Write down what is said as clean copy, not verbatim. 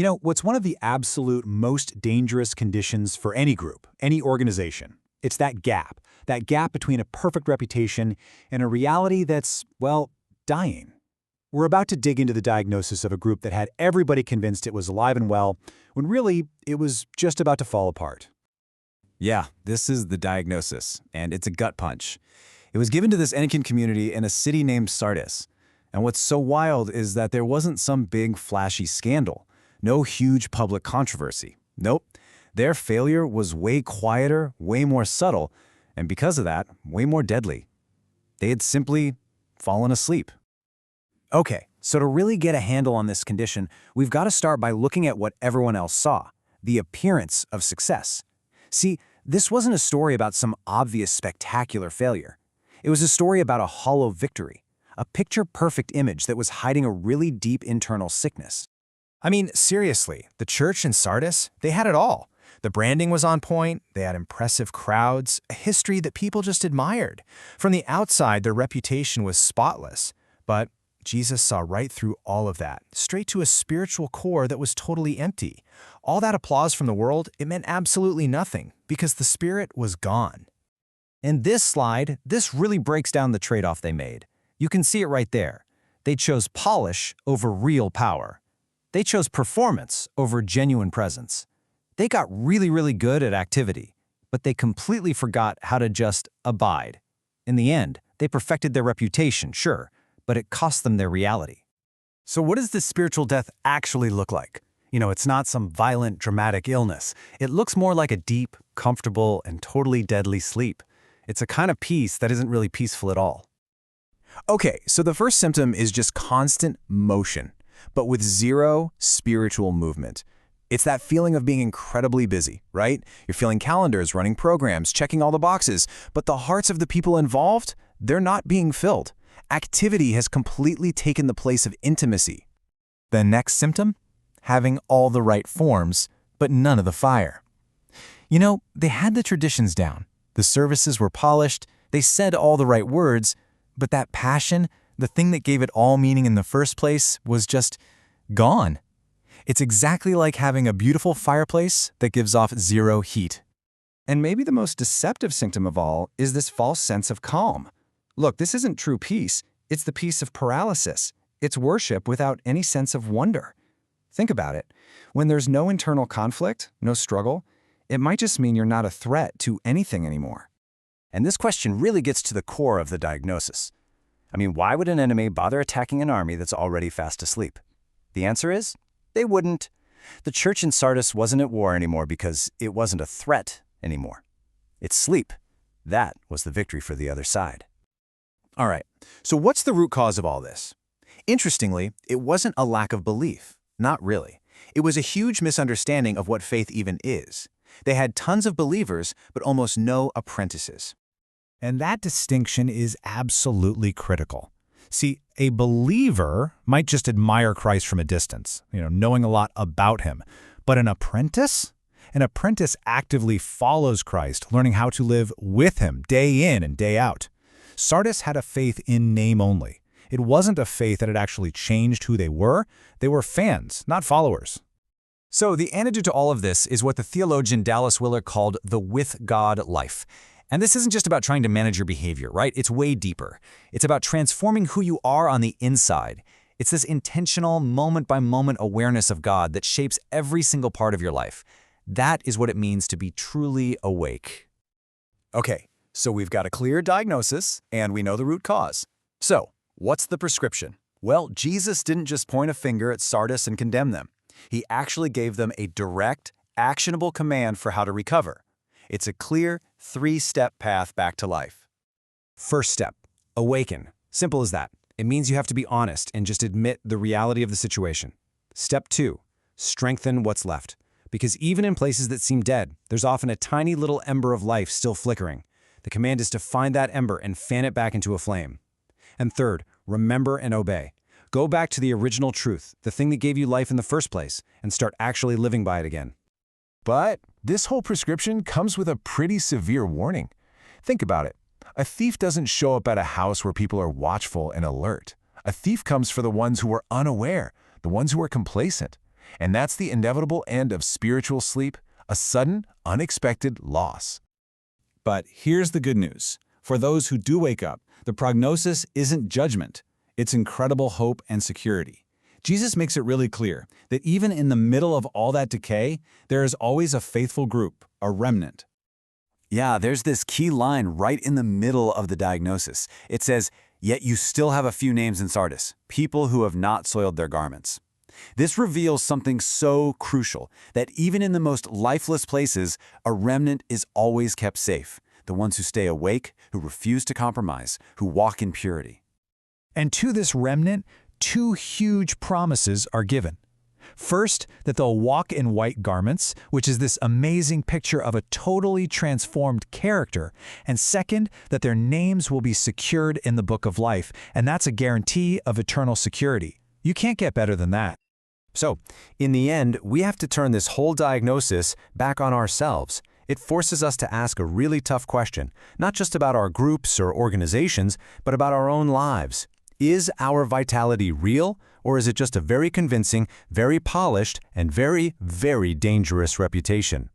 What's one of the absolute most dangerous conditions for any group, any organization? It's that gap between a perfect reputation and a reality that's, well, dying. We're about to dig into the diagnosis of a group that had everybody convinced it was alive and well, when really it was just about to fall apart. Yeah, this is the diagnosis, and it's a gut punch. It was given to this Anakin community in a city named Sardis. And what's so wild is that there wasn't some big flashy scandal, no huge public controversy. Nope, their failure was way quieter, way more subtle, and because of that, way more deadly. They had simply fallen asleep. Okay, so to really get a handle on this condition, we've got to start by looking at what everyone else saw, the appearance of success. See, this wasn't a story about some obvious spectacular failure. It was a story about a hollow victory, a picture-perfect image that was hiding a really deep internal sickness. I mean, seriously, the church in Sardis, they had it all. The branding was on point, they had impressive crowds, a history that people just admired. From the outside, their reputation was spotless. But Jesus saw right through all of that, straight to a spiritual core that was totally empty. All that applause from the world, it meant absolutely nothing, because the spirit was gone. In this slide, this really breaks down the trade-off they made. You can see it right there. They chose polish over real power. They chose performance over genuine presence. They got really good at activity, but they completely forgot how to just abide. In the end, they perfected their reputation, sure, but it cost them their reality. So what does this spiritual death actually look like? It's not some violent, dramatic illness. It looks more like a deep, comfortable, and totally deadly sleep. It's a kind of peace that isn't really peaceful at all. Okay, so the first symptom is just constant motion, but with zero spiritual movement. It's that feeling of being incredibly busy, right? You're filling calendars, running programs, checking all the boxes, but the hearts of the people involved, they're not being filled. Activity has completely taken the place of intimacy. The next symptom? Having all the right forms, but none of the fire. They had the traditions down. The services were polished, they said all the right words, but that passion, the thing that gave it all meaning in the first place, was just gone. It's exactly like having a beautiful fireplace that gives off zero heat. And maybe the most deceptive symptom of all is this false sense of calm. Look, this isn't true peace. It's the peace of paralysis. It's worship without any sense of wonder. Think about it. When there's no internal conflict, no struggle, it might just mean you're not a threat to anything anymore. And this question really gets to the core of the diagnosis. I mean, why would an enemy bother attacking an army that's already fast asleep? The answer is, they wouldn't. The church in Sardis wasn't at war anymore because it wasn't a threat anymore. It's sleep. That was the victory for the other side. All right, so what's the root cause of all this? Interestingly, it wasn't a lack of belief. Not really. It was a huge misunderstanding of what faith even is. They had tons of believers, but almost no apprentices. And that distinction is absolutely critical. See, a believer might just admire Christ from a distance, knowing a lot about him. But an apprentice? An apprentice actively follows Christ, learning how to live with him day in and day out. Sardis had a faith in name only. It wasn't a faith that had actually changed who they were. They were fans, not followers. So the antidote to all of this is what the theologian Dallas Willard called the with God life. And this isn't just about trying to manage your behavior, right? It's way deeper. It's about transforming who you are on the inside. It's this intentional, moment-by-moment awareness of God that shapes every single part of your life. That is what it means to be truly awake. Okay, so we've got a clear diagnosis, and we know the root cause. So, what's the prescription? Well, Jesus didn't just point a finger at Sardis and condemn them. He actually gave them a direct, actionable command for how to recover. It's a clear, 3-step path back to life. First step, awaken. Simple as that. It means you have to be honest and just admit the reality of the situation. Step 2, strengthen what's left. Because even in places that seem dead, there's often a tiny little ember of life still flickering. The command is to find that ember and fan it back into a flame. And third, remember and obey. Go back to the original truth, the thing that gave you life in the first place, and start actually living by it again. But this whole prescription comes with a pretty severe warning. Think about it. A thief doesn't show up at a house where people are watchful and alert. A thief comes for the ones who are unaware, the ones who are complacent. And that's the inevitable end of spiritual sleep, a sudden, unexpected loss. But here's the good news. For those who do wake up, the prognosis isn't judgment. It's incredible hope and security. Jesus makes it really clear that even in the middle of all that decay, there is always a faithful group, a remnant. Yeah, there's this key line right in the middle of the diagnosis. It says, "Yet you still have a few names in Sardis, people who have not soiled their garments." This reveals something so crucial, that even in the most lifeless places, a remnant is always kept safe. The ones who stay awake, who refuse to compromise, who walk in purity. And to this remnant, two huge promises are given. First, that they'll walk in white garments, which is this amazing picture of a totally transformed character. And second, that their names will be secured in the book of life, and that's a guarantee of eternal security. You can't get better than that. So, in the end, we have to turn this whole diagnosis back on ourselves. It forces us to ask a really tough question, not just about our groups or organizations, but about our own lives. Is our vitality real, or is it just a very convincing, very polished, and very, very dangerous reputation?